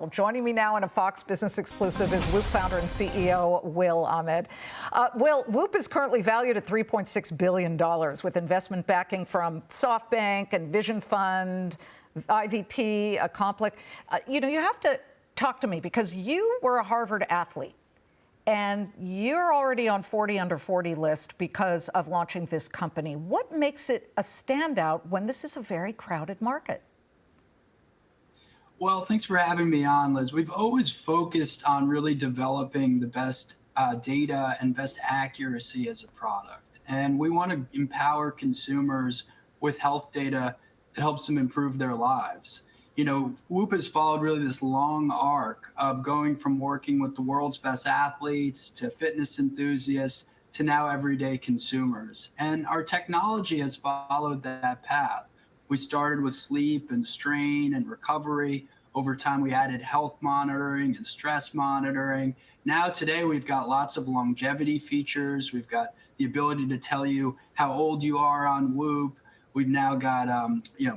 Well, joining me now in a Fox Business exclusive is Whoop founder and CEO Will Ahmed. Will, Whoop is currently valued at $3.6 billion with investment backing from SoftBank and Vision Fund, IVP, Accompli. You have to talk to me because you were a Harvard athlete and you're already on 40 under 40 list because of launching this company. What makes it a standout when this is a very crowded market? Well, thanks for having me on, Liz. We've always focused on really developing the best data and best accuracy as a product. And we want to empower consumers with health data that helps them improve their lives. Whoop has followed really this long arc of going from working with the world's best athletes to fitness enthusiasts to now everyday consumers. And our technology has followed that path. We started with sleep and strain and recovery. Over time, we added health monitoring and stress monitoring. Now today, we've got lots of longevity features. We've got the ability to tell you how old you are on Whoop. We've now got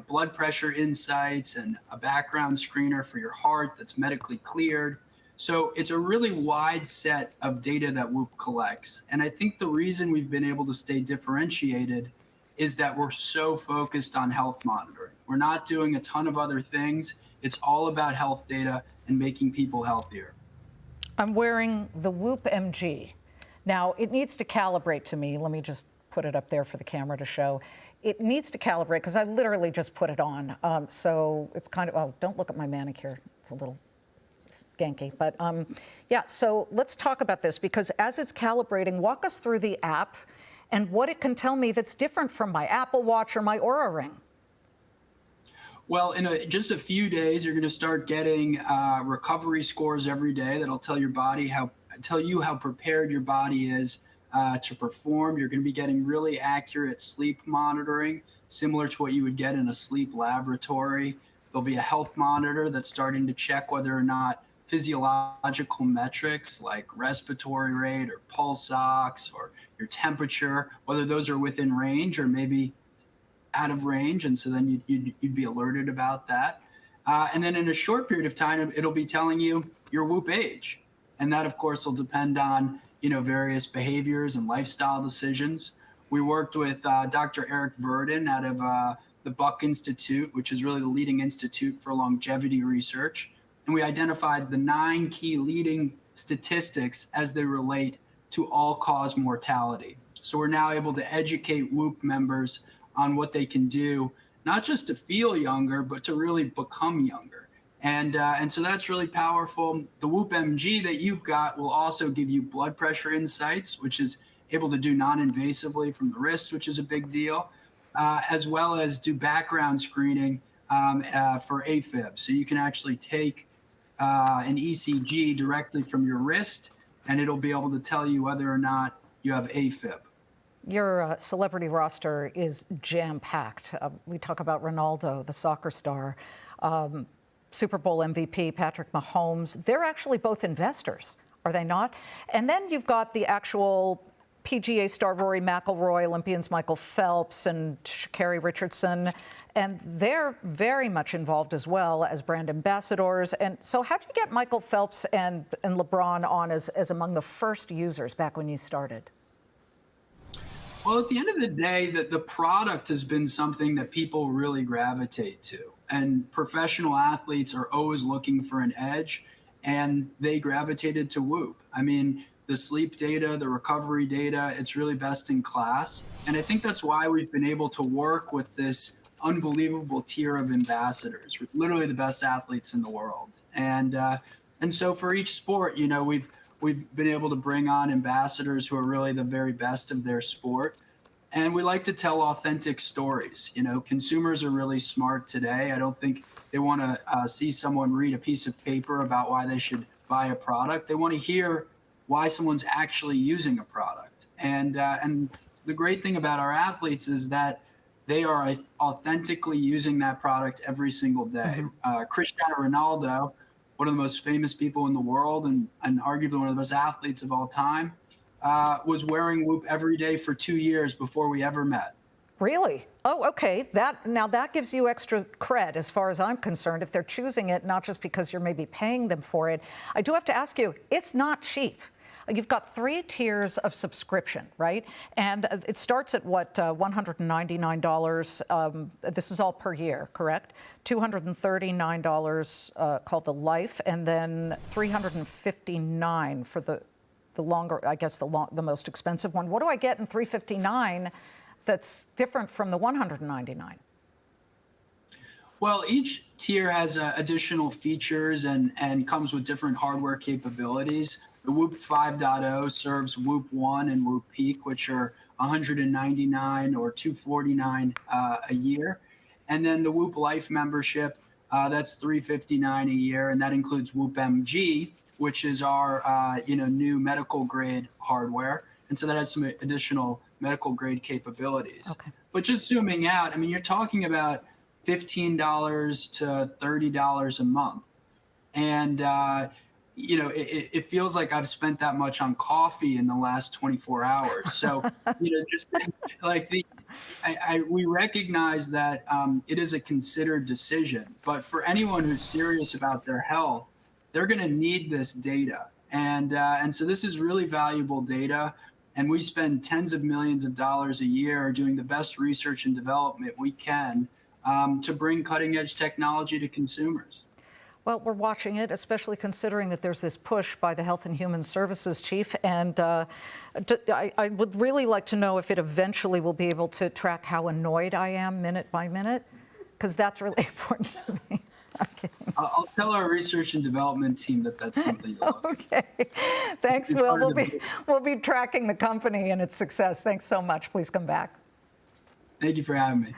blood pressure insights and a background screener for your heart that's medically cleared. So it's a really wide set of data that Whoop collects. And I think the reason we've been able to stay differentiated is that we're so focused on health monitoring. We're not doing a ton of other things. It's all about health data and making people healthier. I'm wearing the Whoop MG. Now, it needs to calibrate to me. Let me just put it up there for the camera to show. It needs to calibrate because I literally just put it on. So it's kind of, oh, don't look at my manicure. It's a little skanky. But yeah, so let's talk about this because as it's calibrating, walk us through the app and what it can tell me that's different from my Apple Watch or my Oura Ring. Well, in just a few days, you're going to start getting recovery scores every day that'll tell your body tell you how prepared your body is to perform. You're going to be getting really accurate sleep monitoring, similar to what you would get in a sleep laboratory. There'll be a health monitor that's starting to check whether or not physiological metrics like respiratory rate or pulse ox or your temperature, whether those are within range or maybe out of range. And so then you'd be alerted about that. And then in a short period of time, it'll be telling you your Whoop age. And that, of course, will depend on various behaviors and lifestyle decisions. We worked with Dr. Eric Verdin out of the Buck Institute, which is really the leading institute for longevity research. And we identified the 9 key leading statistics as they relate to all-cause mortality. So we're now able to educate Whoop members on what they can do, not just to feel younger, but to really become younger. And so that's really powerful. The Whoop MG that you've got will also give you blood pressure insights, which is able to do non-invasively from the wrist, which is a big deal, as well as do background screening for AFib. So you can actually take an ECG directly from your wrist, and it'll be able to tell you whether or not you have AFib. Your celebrity roster is jam-packed. We talk about Ronaldo, the soccer star, Super Bowl MVP, Patrick Mahomes. They're actually both investors, are they not? And then you've got the actual PGA star Rory McIlroy, Olympians Michael Phelps and Sha'Carri Richardson, and they're very much involved as well as brand ambassadors. And so how did you get Michael Phelps and LeBron on as among the first users back when you started? Well, at the end of the day, the product has been something that people really gravitate to. And professional athletes are always looking for an edge, and they gravitated to Whoop. I mean, the sleep data, the recovery data, it's really best in class. And I think that's why we've been able to work with this unbelievable tier of ambassadors, literally the best athletes in the world. And so for each sport, we've been able to bring on ambassadors who are really the very best of their sport. And we like to tell authentic stories. Consumers are really smart today. I don't think they want to see someone read a piece of paper about why they should buy a product. They want to hear why someone's actually using a product. And the great thing about our athletes is that they are authentically using that product every single day. Cristiano Ronaldo, one of the most famous people in the world and arguably one of the best athletes of all time, was wearing Whoop every day for 2 years before we ever met. Really? Oh, okay. Now that gives you extra cred as far as I'm concerned, if they're choosing it, not just because you're maybe paying them for it. I do have to ask you, it's not cheap. You've got 3 tiers of subscription, right? And it starts at what, $199. This is all per year, correct? $239 called the Life, and then $359 for the longer, I guess the most expensive one. What do I get in $359 that's different from the $199? Well, each tier has additional features and comes with different hardware capabilities. The Whoop 5.0 serves Whoop 1 and Whoop Peak, which are $199 or $249 a year. And then the Whoop Life membership, that's $359 a year, and that includes Whoop MG, which is our new medical grade hardware. And so that has some additional medical grade capabilities. Okay. But just zooming out, I mean, you're talking about $15 to $30 a month. And, it feels like I've spent that much on coffee in the last 24 hours. So, just like we recognize that it is a considered decision. But for anyone who's serious about their health, they're going to need this data. And so this is really valuable data. And we spend tens of millions of dollars a year doing the best research and development we can to bring cutting edge technology to consumers. Well, we're watching it, especially considering that there's this push by the Health and Human Services chief. And I would really like to know if it eventually will be able to track how annoyed I am minute by minute, because that's really important to me. Okay. I'll tell our research and development team that that's something to look Okay. Thanks, Will. We'll be tracking the company and its success. Thanks so much. Please come back. Thank you for having me.